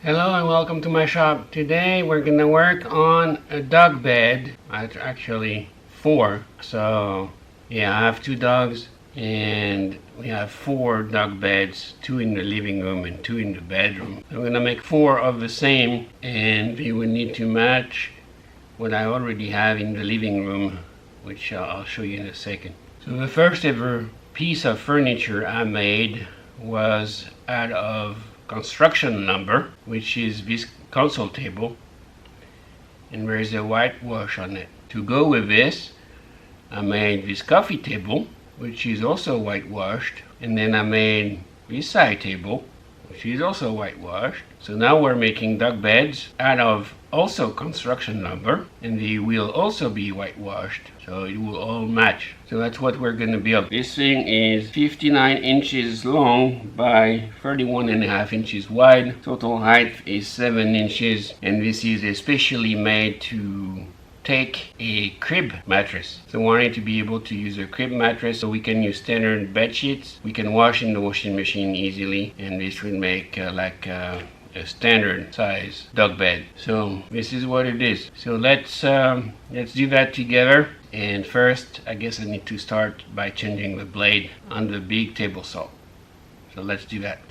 Hello and welcome to my shop. Today we're gonna work on a dog bed. Actually four. So yeah, I have two dogs and we have four dog beds, two in the living room and two in the bedroom. I'm gonna make four of the same, and we will need to match what I already have in the living room, which I'll show you in a second. So the first ever piece of furniture I made was out of construction lumber, which is this console table, and there is a whitewash on it. To go with this, I made this coffee table, which is also whitewashed, and then I made this side table, which is also whitewashed. So now we're making dog beds out of also construction lumber, and they will also be whitewashed, so it will all match. So that's what we're going to build. This thing is 59 inches long by 31.5 inches wide. Total height is 7 inches, and this is especially made to take a crib mattress. So we wanted to be able to use a crib mattress, so we can use standard bed sheets. We can wash in the washing machine easily, and this would make a standard size dog bed. So this is what it is. So let's do that together. And first, I guess I need to start by changing the blade on the big table saw. So let's do that.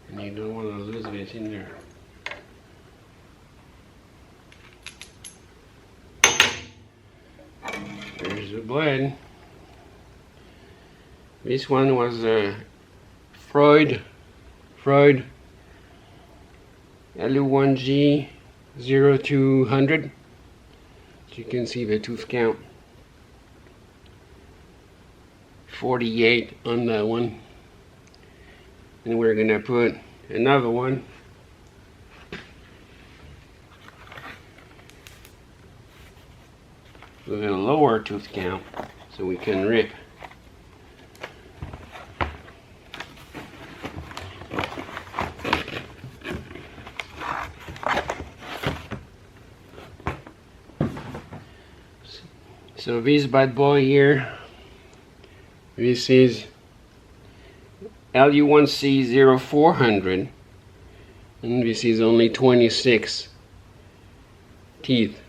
And you don't want to lose this in there. There's the blade. This one was a Freud LU1G 0200. As you can see the tooth count. 48 on that one. And we're gonna put another one with a lower tooth count so we can rip. So this bad boy here, this is LU1C 0400, and this is only 26 teeth.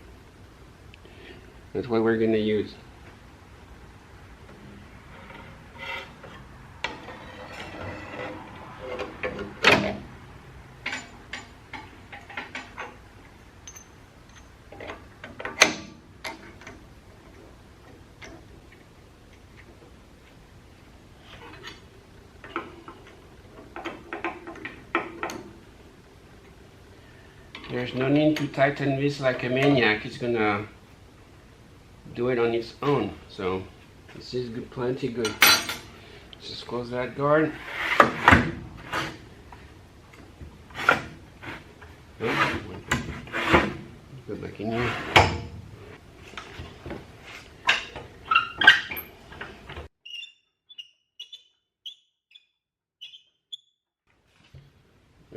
That's what we're going to use. There's no need to tighten this like a maniac. It's gonna do it on its own. So this is good, plenty good. Just close that guard. Go back in here.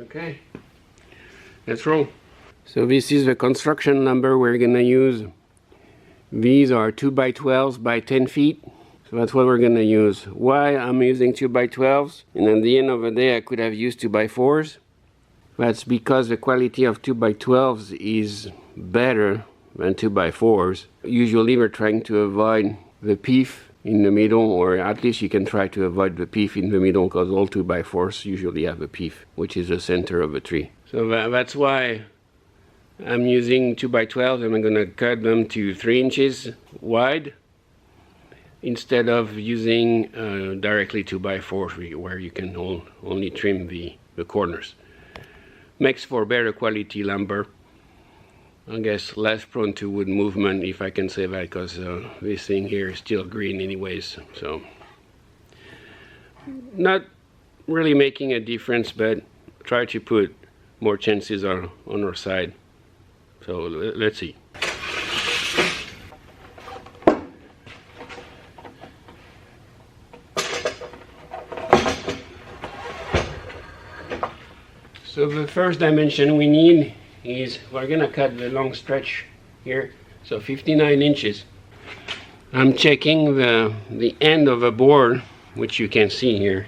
Okay, let's roll. So this is the construction lumber we're gonna use. These are 2x12s by 10 feet. So that's what we're gonna use. Why I'm using 2x12s, and at the end of the day I could have used 2x4s. That's because the quality of 2x12s is better than 2x4s. Usually we're trying to avoid the peef in the middle, or at least you can try to avoid the peef in the middle, because all 2x4s usually have a peef, which is the center of a tree. So that's why I'm using 2x12, and I'm gonna cut them to 3 inches wide instead of using directly 2x4 where you can only trim the corners. Makes for better quality lumber. I guess less prone to wood movement, if I can say that, because this thing here is still green anyways. So not really making a difference, but try to put more chances on our side. So let's see. So the first dimension we need is, we're gonna cut the long stretch here, so 59 inches. I'm checking the end of a board, which you can see here,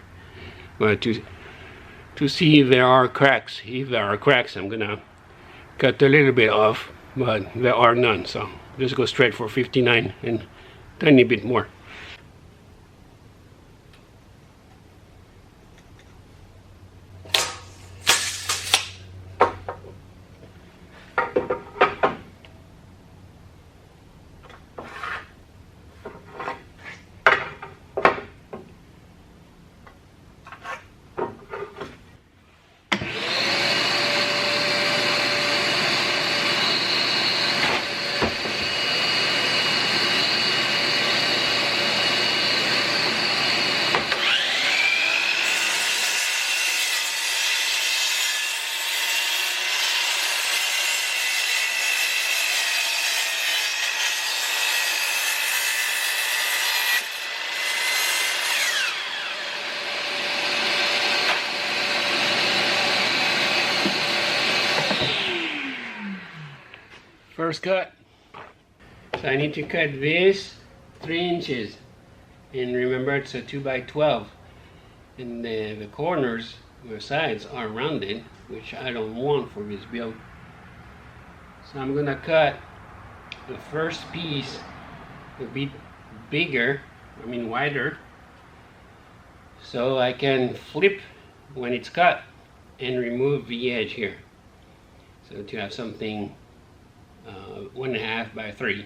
but to see if there are cracks. If there are cracks, I'm gonna cut a little bit off, but there are none, so just go straight for 59 and tiny bit more. First cut. So I need to cut this 3 inches, and remember it's a 2x12, and the corners, the sides are rounded, which I don't want for this build. So I'm gonna cut the first piece a bit bigger, wider, so I can flip when it's cut and remove the edge here, so to have something 1.5 by 3.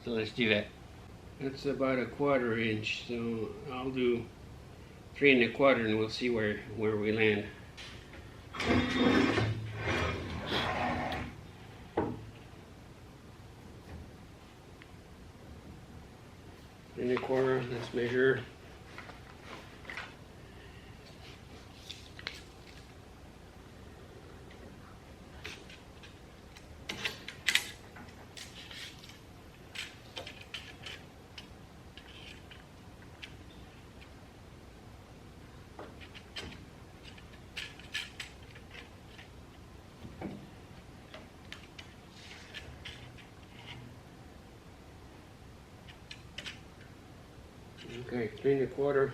So let's do that. That's about 1/4 inch, so I'll do 3 1/4, and we'll see where we land. 3 1/4, let's measure. Okay, 3 1/4.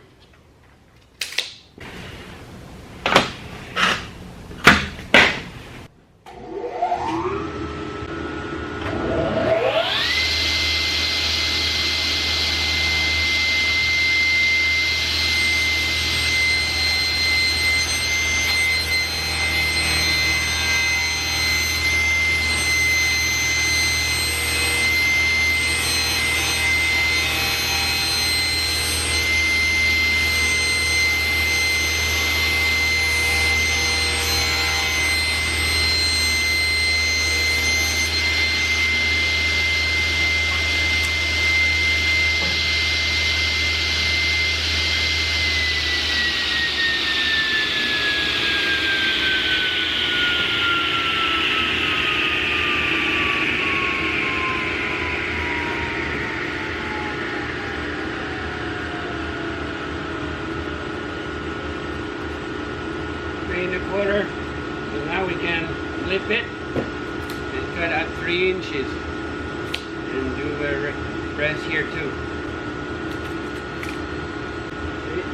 So now we can flip it and cut out 3 inches and do the rest here too.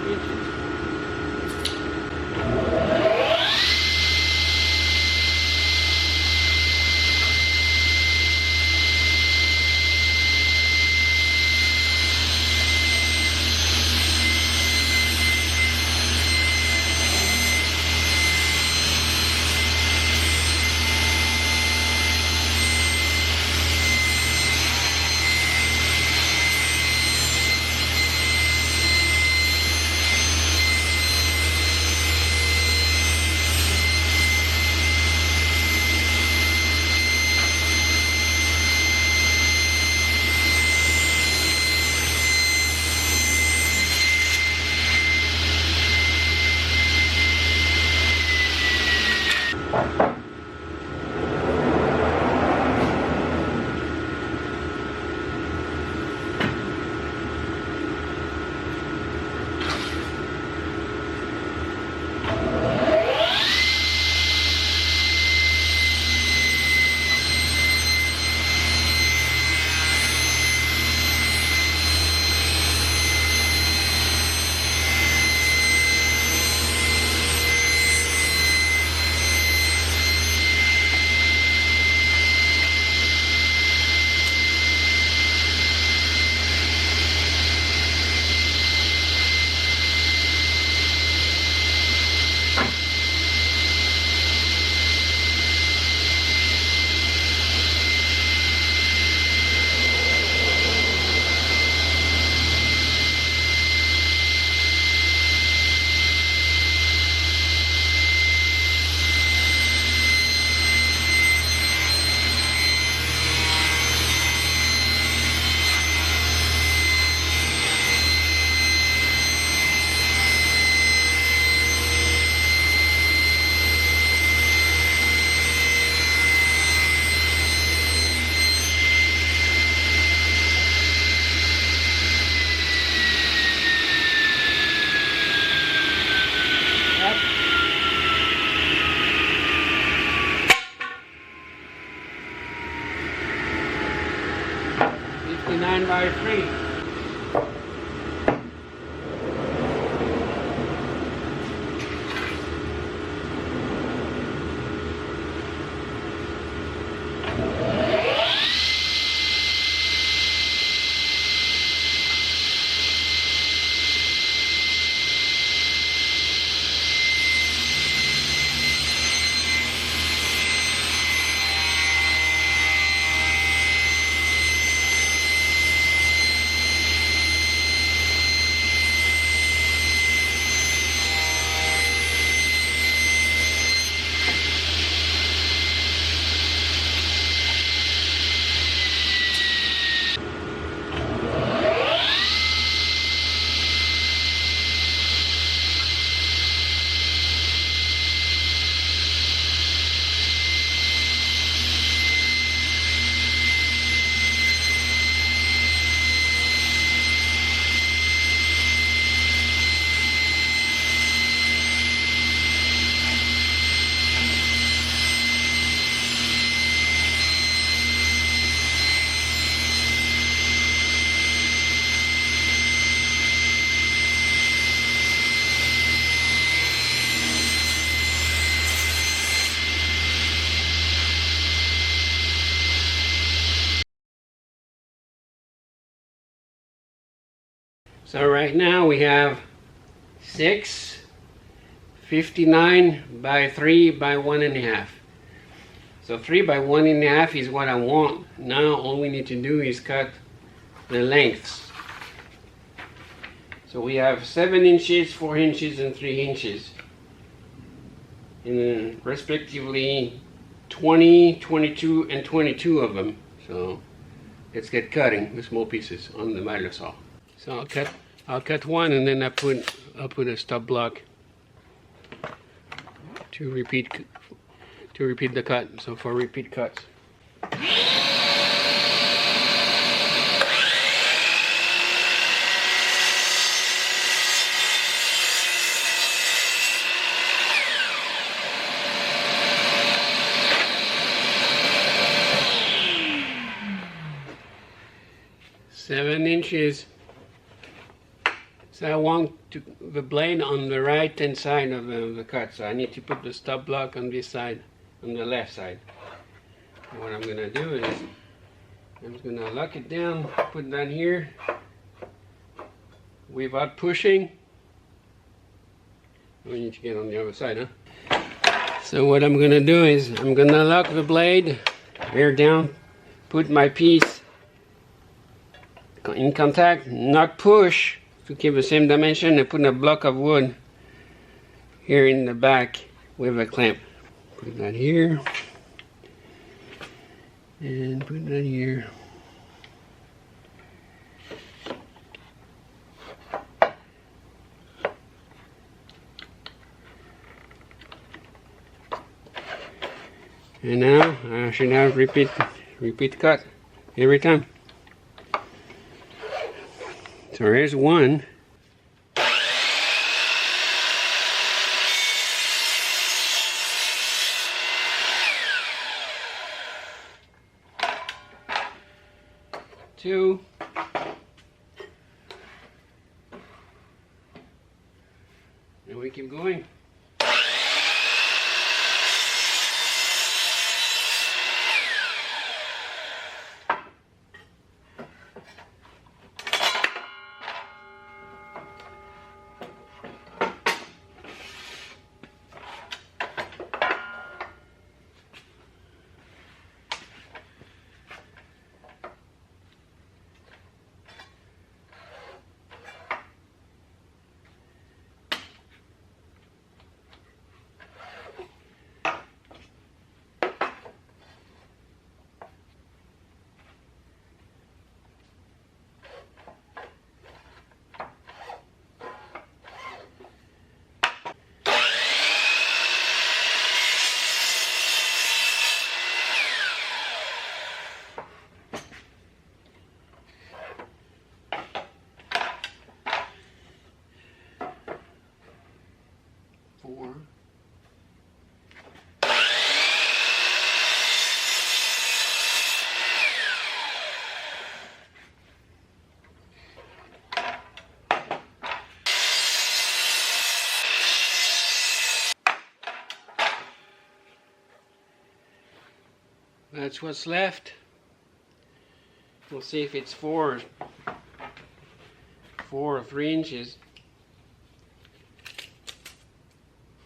inches. By 3. So right now we have 6 59 by 3 by 1.5. So 3 by 1.5 is what I want. Now all we need to do is cut the lengths. So we have 7 inches, 4 inches, and 3 inches. And then respectively 20, 22, and 22 of them. So let's get cutting the small pieces on the miter saw. So I'll cut one, and then I'll put a stop block to repeat the cut. So for repeat cuts. So I want the blade on the right hand side of the cut, so I need to put the stop block on this side, on the left side. And what I'm going to do is I'm just going to lock it down, put it down here without pushing. We need to get on the other side, huh? So what I'm going to do is I'm going to lock the blade here down, put my piece in contact, not push, to keep the same dimension, and put a block of wood here in the back with a clamp. Put that here, and put that here. And now I should have repeat cut every time. So here's one. Two. And we keep going. Four. That's what's left. We'll see if it's 4 or 3 inches.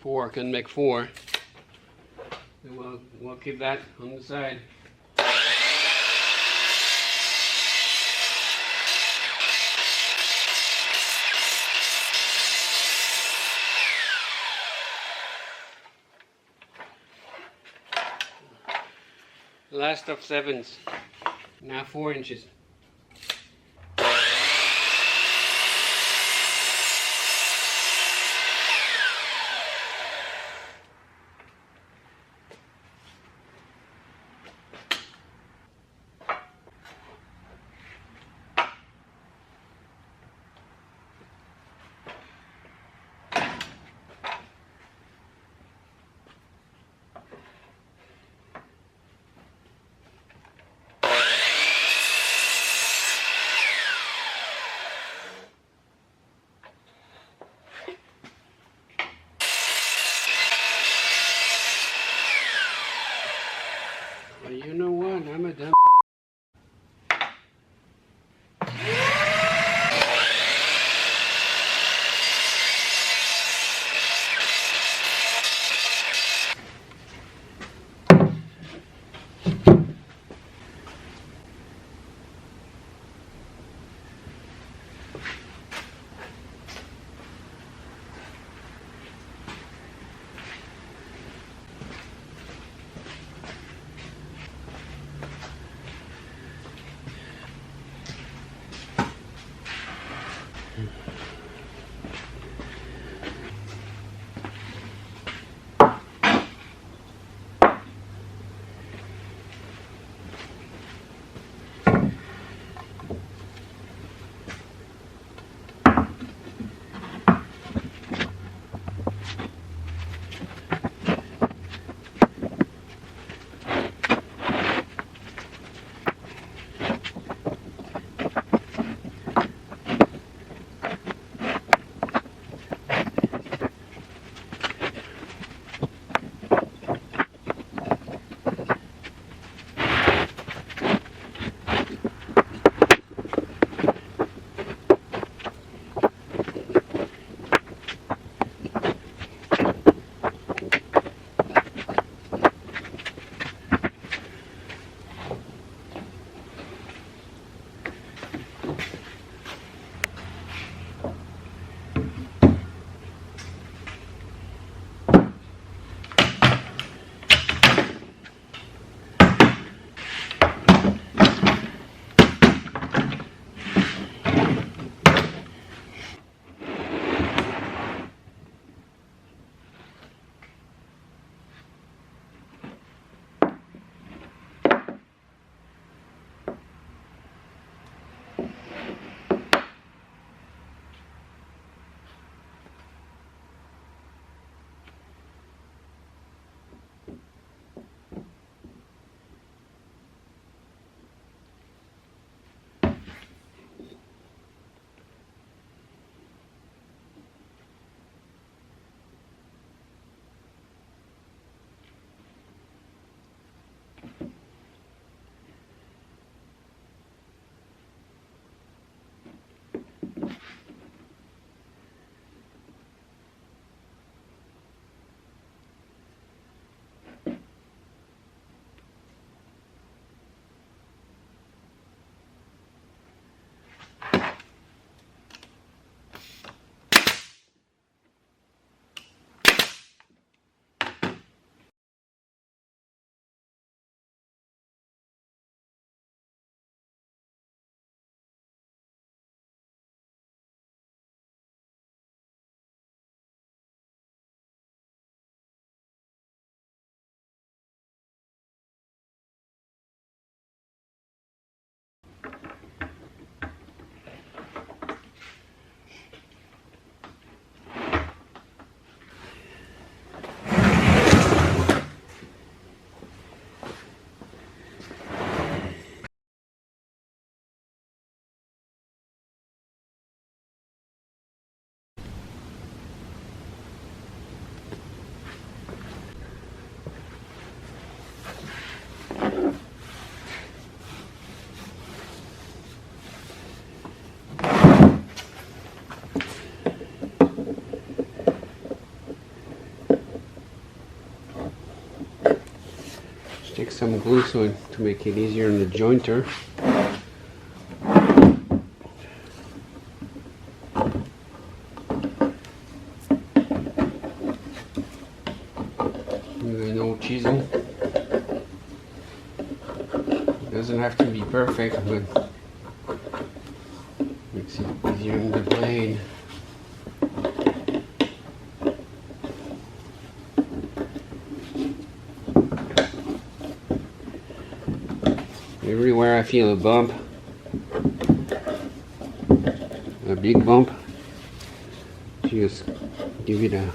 4 can make 4. So we'll keep that on the side. Last of 7s. Now 4 inches. Well, you know what? I'm a dumb. Stick some glue to make it easier on the jointer. With an old chisel. It doesn't have to be perfect, but makes it easier on the blade. Everywhere I feel a bump, a big bump, just give it a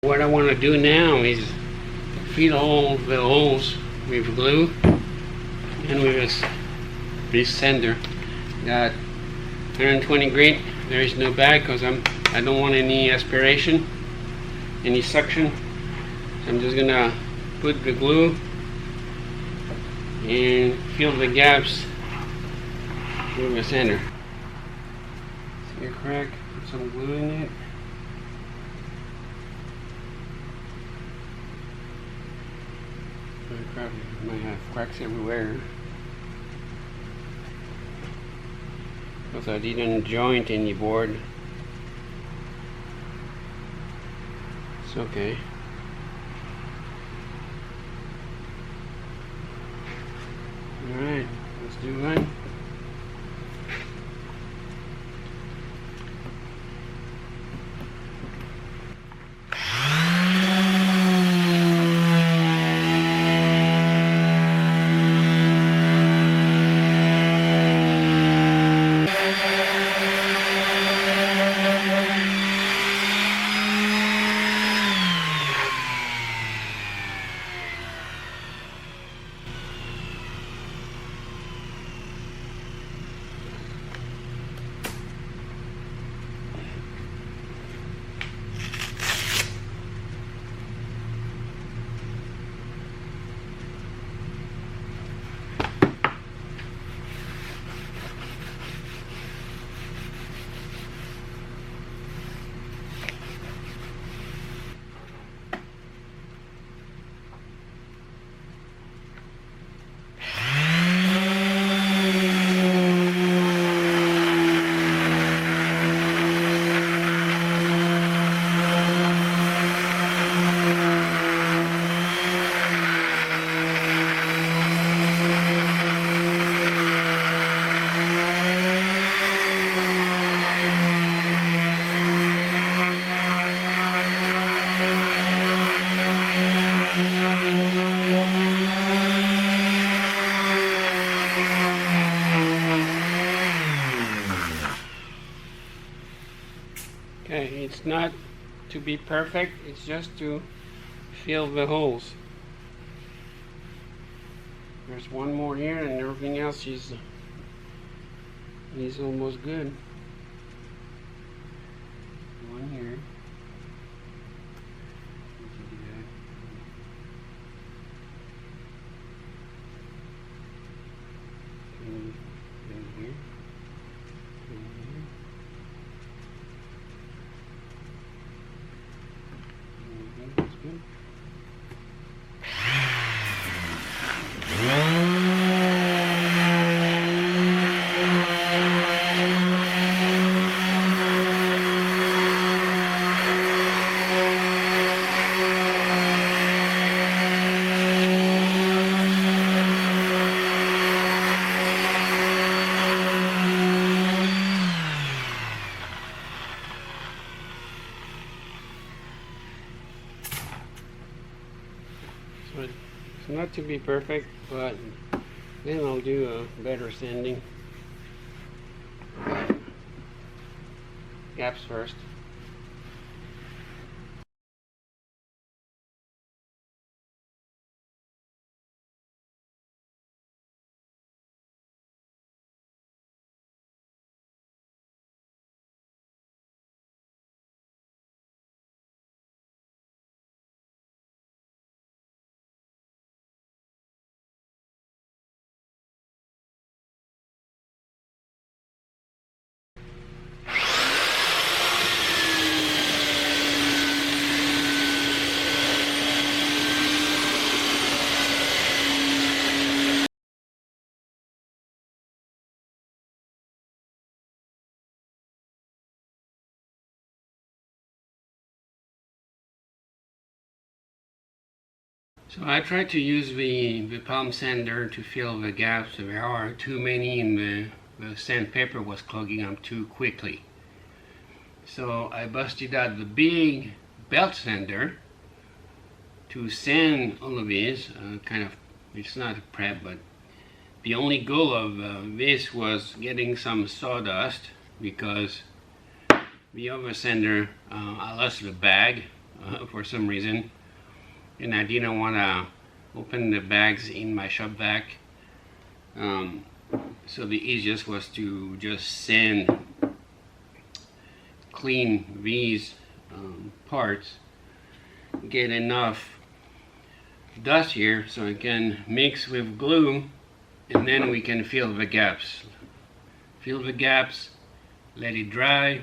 What I want to do now is fill all the holes with glue and with this sander. Got 120 grit. There is no bag because I don't want any aspiration, any suction. So I'm just gonna put the glue and fill the gaps with the sander. See a crack? Put some glue in it. I might have cracks everywhere because I didn't joint any board. It's okay. Alright, let's do one. Okay, it's not to be perfect, it's just to fill the holes. There's one more here and everything else is almost good. One here. Here. That's good. So it's not to be perfect, but then I'll do a better sanding. Gaps first. So I tried to use the palm sander to fill the gaps. There are too many and the sandpaper was clogging up too quickly. So I busted out the big belt sander to sand all of these. It's not a prep, but the only goal of this was getting some sawdust because the other sander, I lost the bag for some reason, and I didn't want to open the bags in my shop vac. So the easiest was to just sand clean these parts, get enough dust here so it can mix with glue, and then we can fill the gaps. Fill the gaps, let it dry,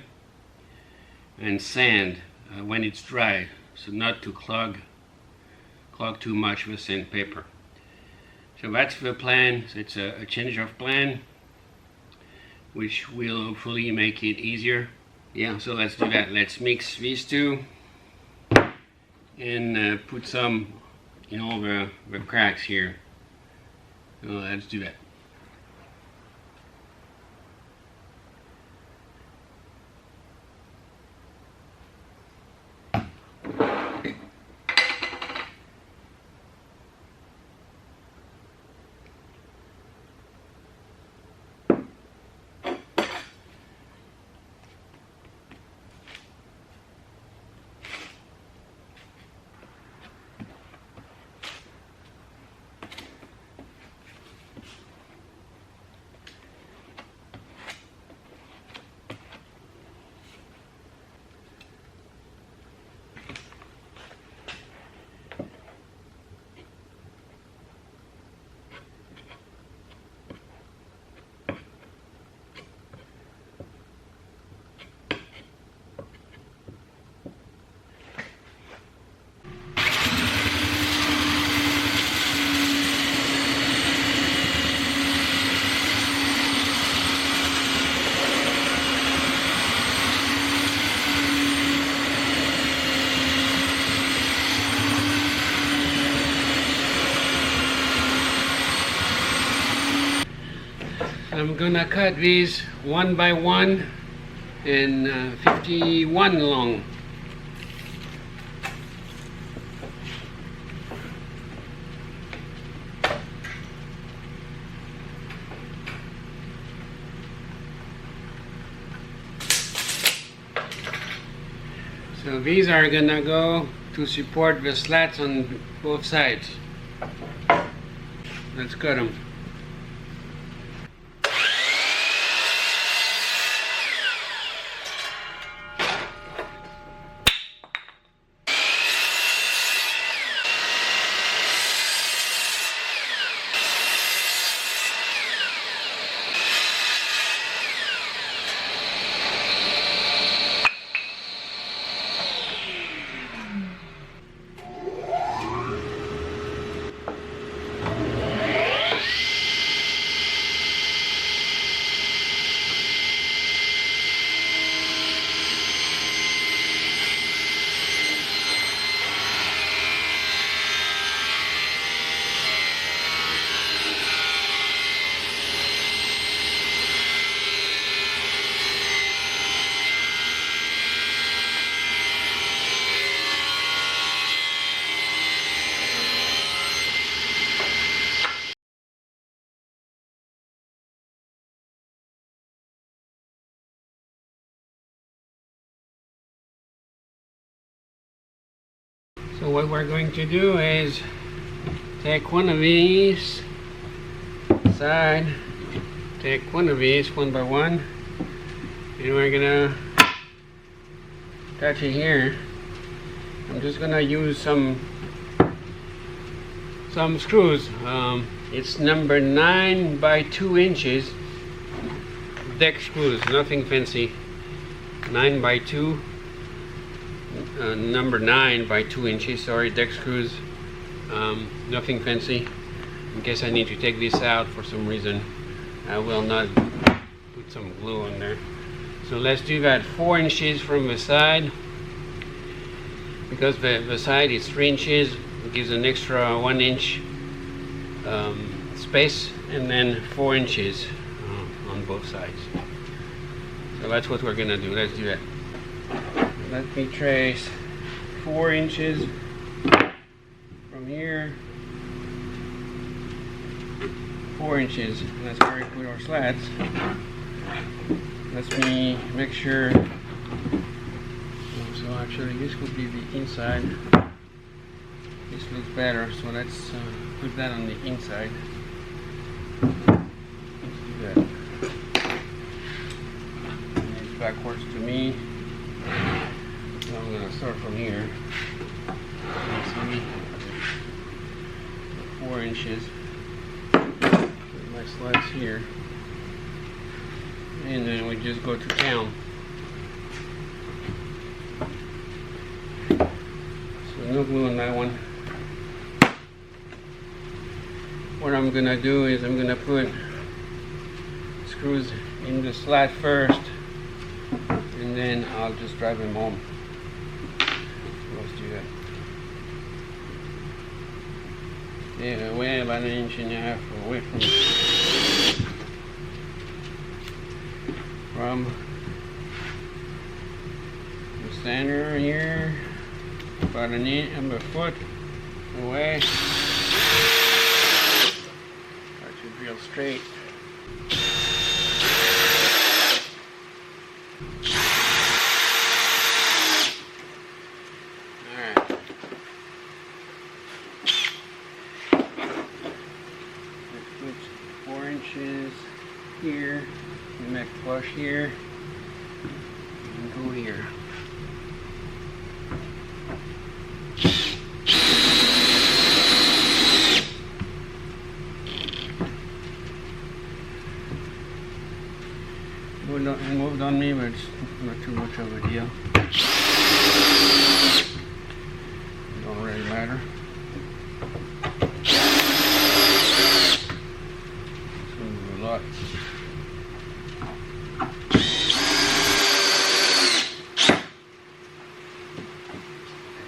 and sand when it's dry, so not to clog too much with sandpaper. So that's the plan. So it's a change of plan, which will hopefully make it easier. Yeah, so let's do that. Let's mix these two and put some in all the cracks here. So let's do that. I'm gonna cut these one by one and 51 long. So these are gonna go to support the slats on both sides. Let's cut them. So what we're going to do is take one of these side, take one of these one by one, and we're gonna attach it here. I'm just gonna use some screws. It's number 9 by 2 inches deck screws, nothing fancy. 9 by 2. Number 9 by 2 inches, sorry, deck screws, nothing fancy. In case I need to take this out for some reason, I will not put some glue on there. So let's do that 4 inches from the side, because the side is 3 inches, it gives an extra 1 inch space, and then 4 inches on both sides. So that's what we're gonna do. Let's do that. Let me trace 4 inches from here, 4 inches. That's where we put our slats. Let me make sure. So Actually, this would be the inside. This looks better, so let's put that on the inside. Let's do that. And it's backwards to me. So I'm going to start from here. See, 4 inches. Put my slides here. And then we just go to town. So no glue on that one. What I'm gonna do is I'm gonna put screws in the slat first, and then I'll just drive them home. Let's do that. Yeah, away about 1.5 inches away from the center here, about an inch, a foot away. Try to drill straight. Alright. Let's put 4 inches here. We make flush here and go here. It moved on me, but it's not too much of a deal. It don't really matter. It's going to move a lot.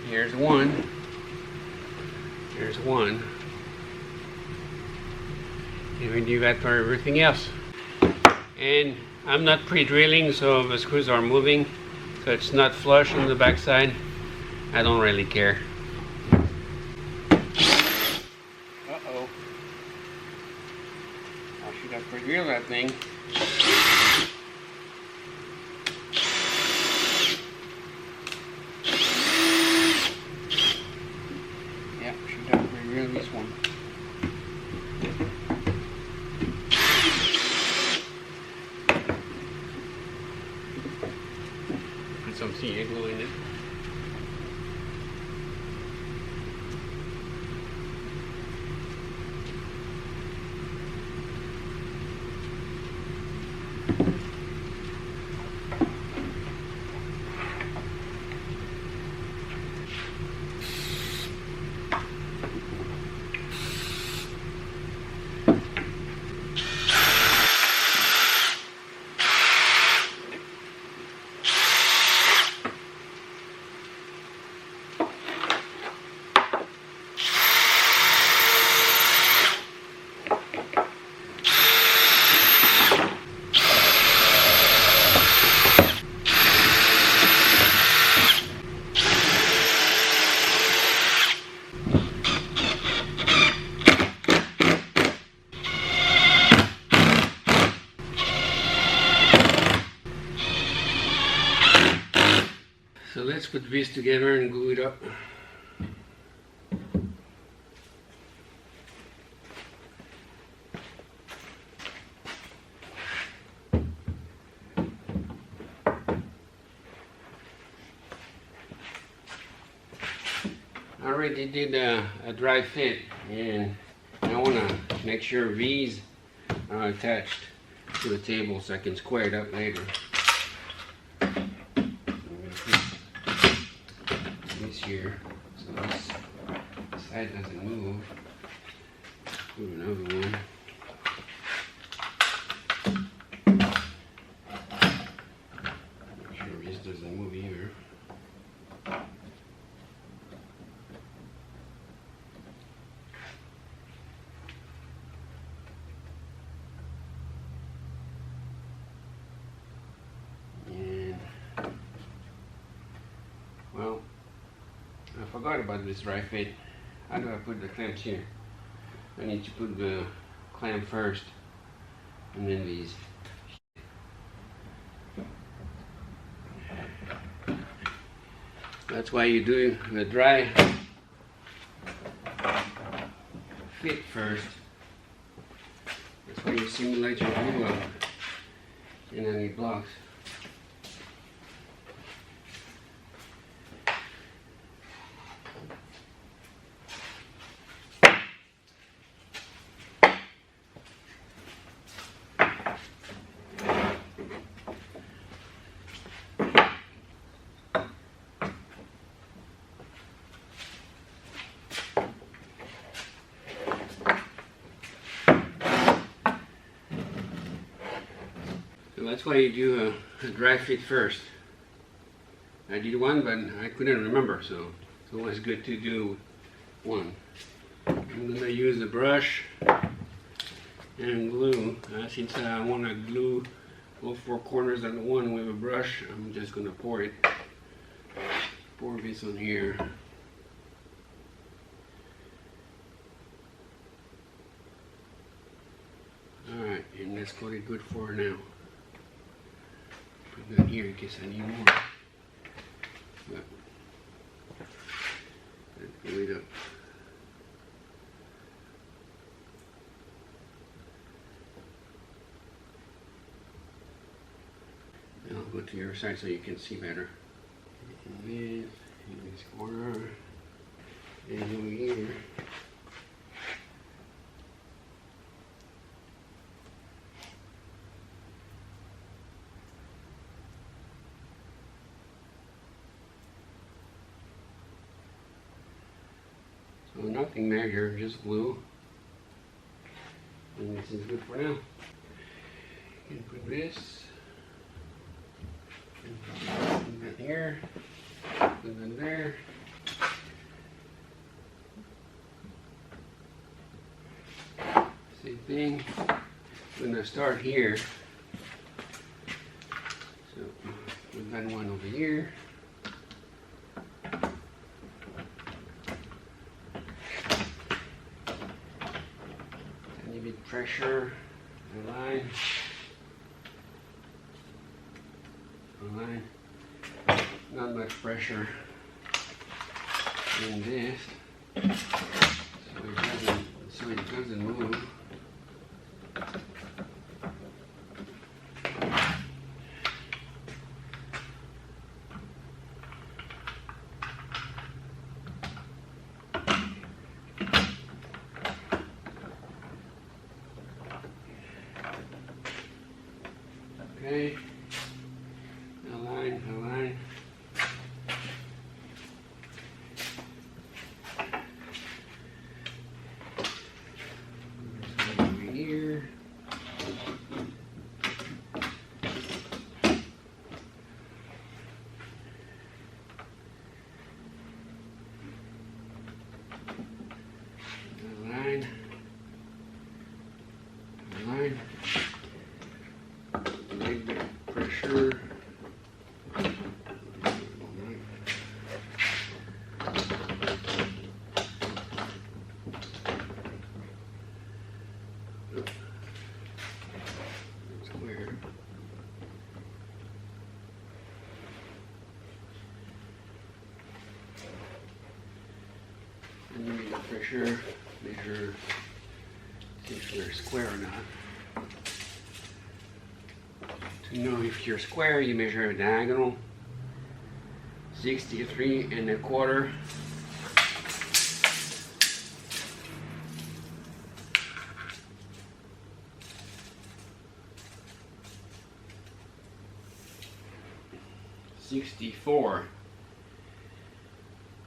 Here's one. Here's one. And we do that for everything else. And I'm not pre-drilling, so the screws are moving, so it's not flush on the backside. I don't really care. Uh-oh. I should have pre-drilled that thing. Yeah, should have pre-drilled this one. Some CA glue in it. So let's put this together and glue it up. I already did a dry fit, and I want to make sure these are attached to the table so I can square it up later. This here, so this side doesn't move. Do another one. Make sure this doesn't move either. And well, I forgot about this dry fit. How do I put the clamps here? I need to put the clamp first, and then these. That's why you do the dry fit first. That's why you simulate your glue up in any blocks. So that's why you do a dry fit first. I did one, but I couldn't remember, so it's always good to do one. I'm going to use the brush and glue. Since I want to glue all four corners on one with a brush, I'm just going to pour this on here. Alright, and that's what it's good for now. Put that here in case I need more. But let's glue it up. Now I'll go to your side so you can see better. And this, in this corner, and over here. So nothing major, just glue. And this is good for now. You can put this. Put that here. Put that there. Same thing. I'm gonna start here. So put that one over here. Pressure, align, not much pressure in this, so it doesn't move. Okay, align. Over here. Align. Pressure. Square. And then the pressure measure, see if they're square or not. To know if you're square, you measure a diagonal, 63 1/4.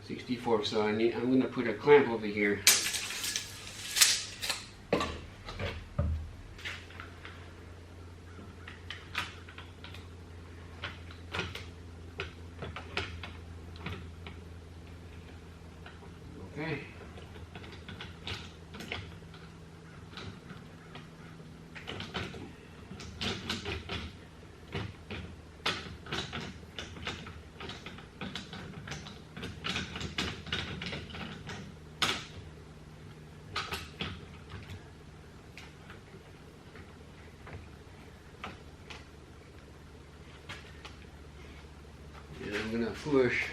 $64. So I'm going to put a clamp over here. Okay. And I'm gonna push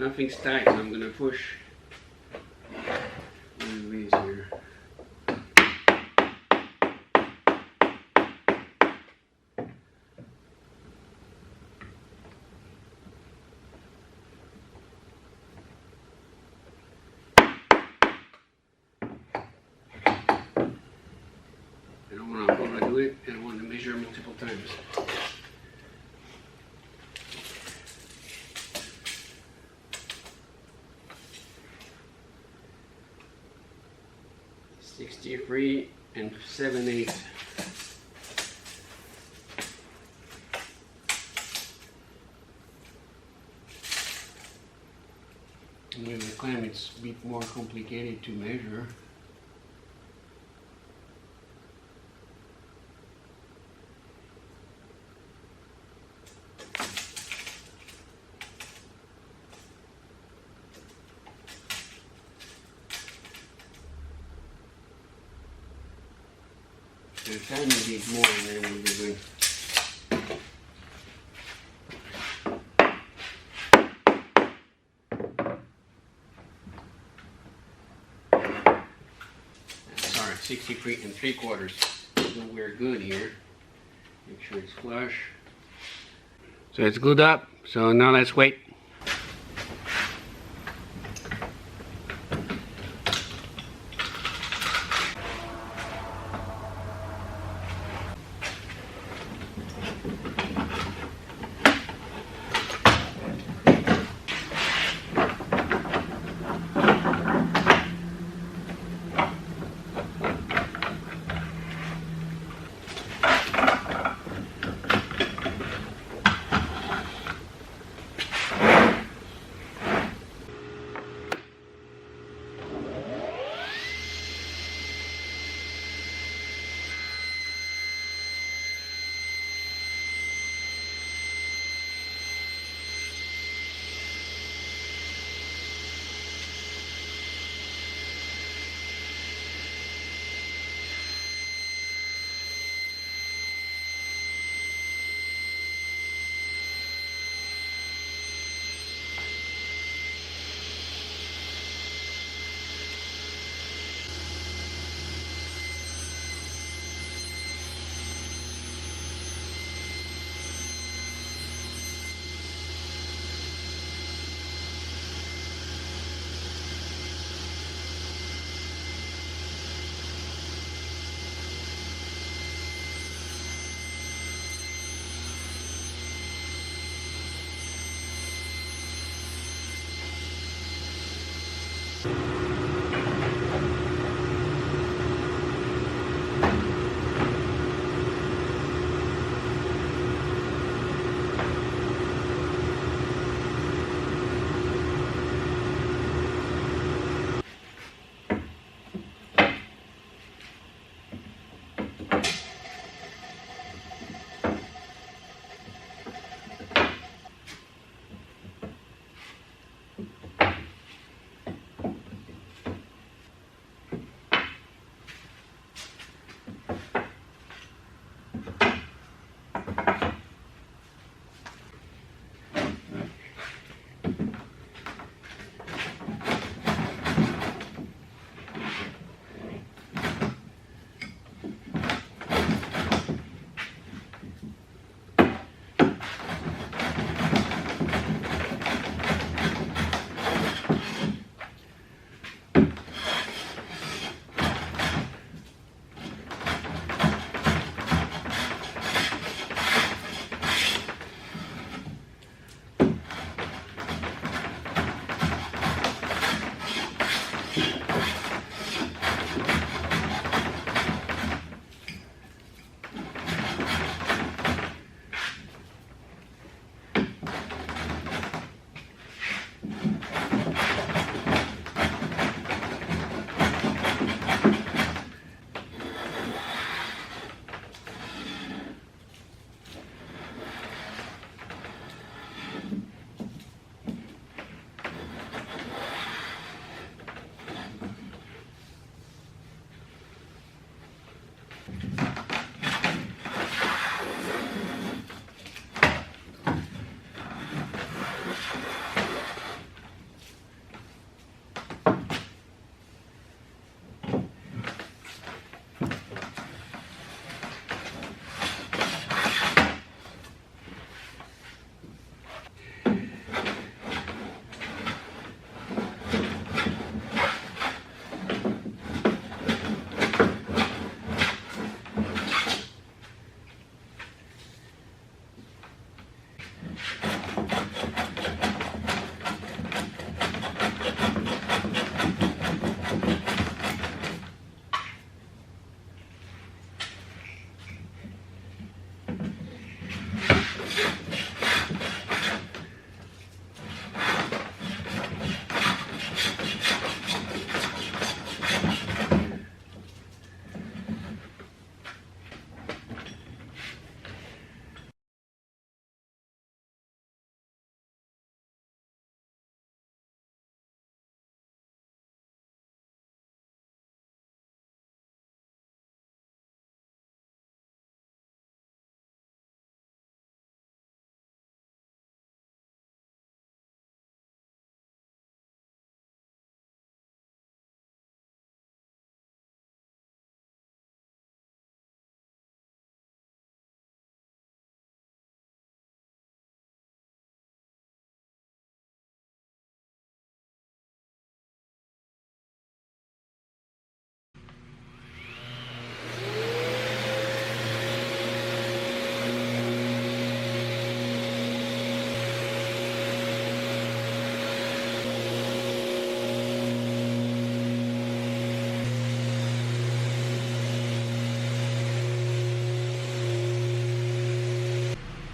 Nothing's tight, so I'm gonna push and release here. I don't want to do it, I don't want to measure multiple times. $63 7/8. And with the clamp, it's a bit more complicated to measure. A tiny bit more and then we'll be good. Sorry, 63 3/4. So we're good here. Make sure it's flush. So it's glued up. So now let's wait.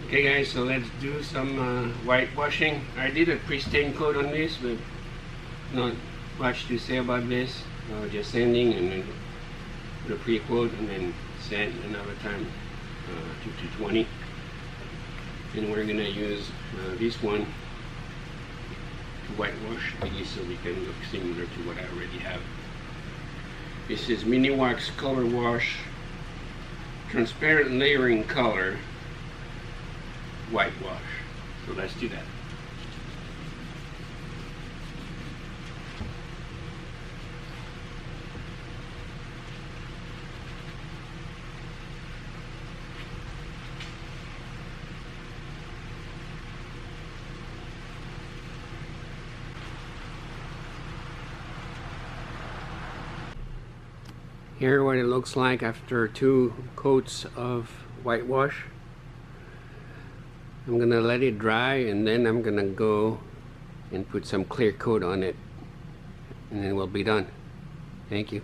Okay guys, so let's do some whitewashing. I did a pre-stain coat on this, but not much to say about this. Just sanding and then put a pre-coat and then sand another time to 220. And we're gonna use this one to whitewash these so we can look similar to what I already have. This is Mini Wax Color Wash Transparent Layering Color Whitewash. So let's do that. Here what it looks like after 2 coats of whitewash. I'm gonna let it dry and then I'm gonna go and put some clear coat on it and then we'll be done. Thank you.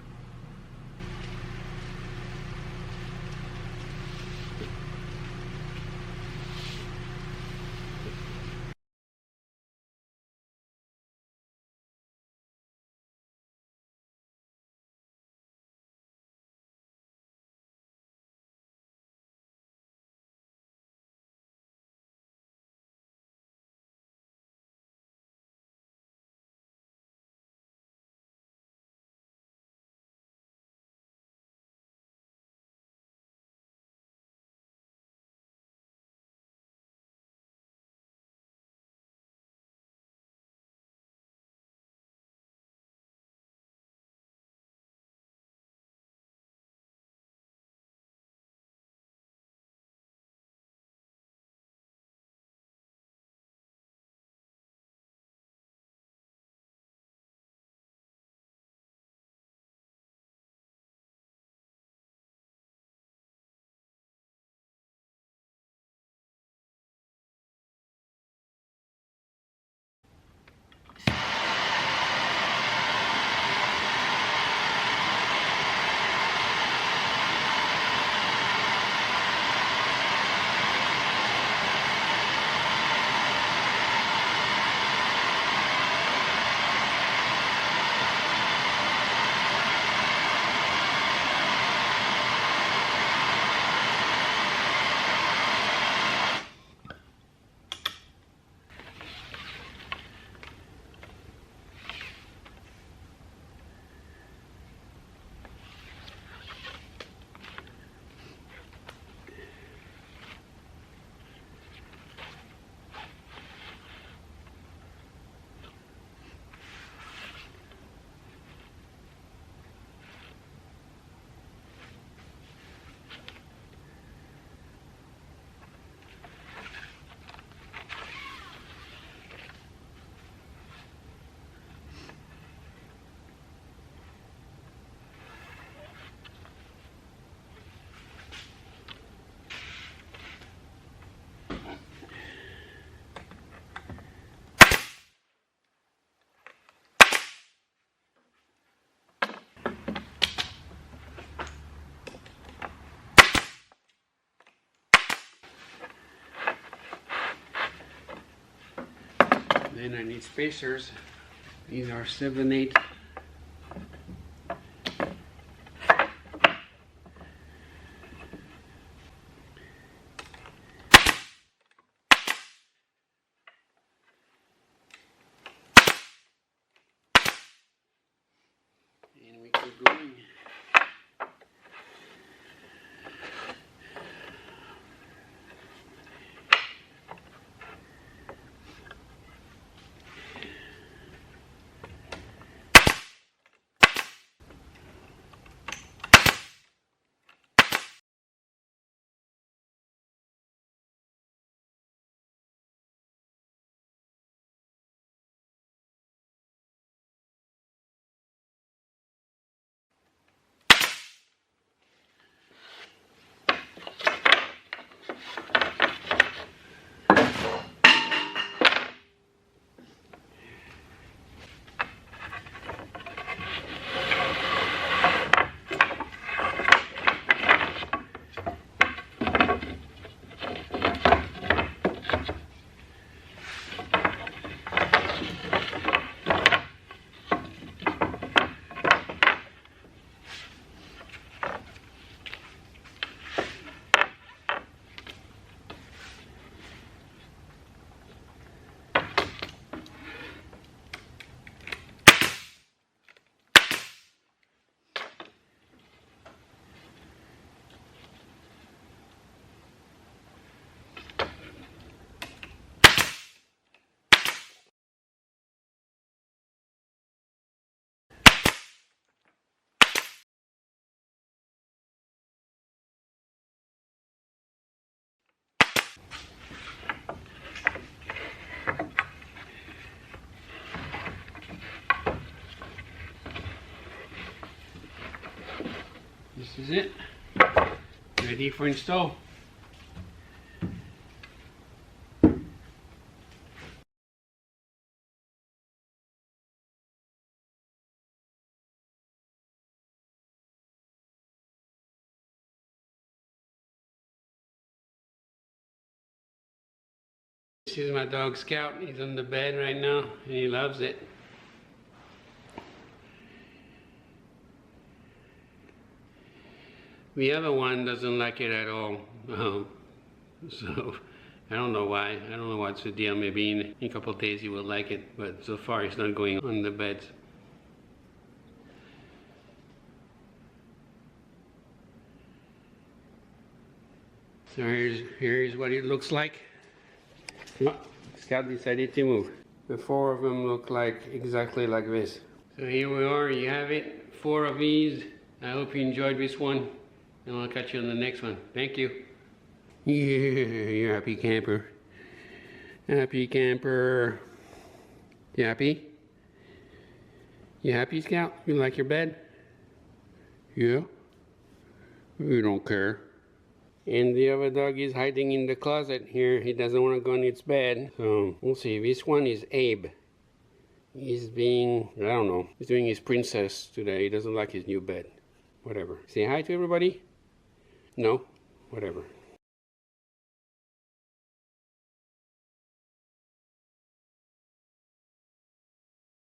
Then I need spacers. These are 7/8. And we keep going. is it. Ready for install. This is my dog Scout. He's on the bed right now and he loves it. The other one doesn't like it at all. So I don't know why. I don't know what's the deal. Maybe in a couple of days he will like it, but so far he's not going on the bed. So here's what it looks like. Oh, Scout decided to move. The four of them look like exactly like this. So here we are, you have it. 4 of these. I hope you enjoyed this one. And I'll catch you on the next one. Thank you. Yeah, you're a happy camper. Happy camper. You happy? You happy, Scout? You like your bed? Yeah? You don't care. And the other dog is hiding in the closet here. He doesn't want to go in its bed. So we'll see. This one is Abe. He's being, I don't know, he's doing his princess today. He doesn't like his new bed. Whatever. Say hi to everybody? No? Whatever.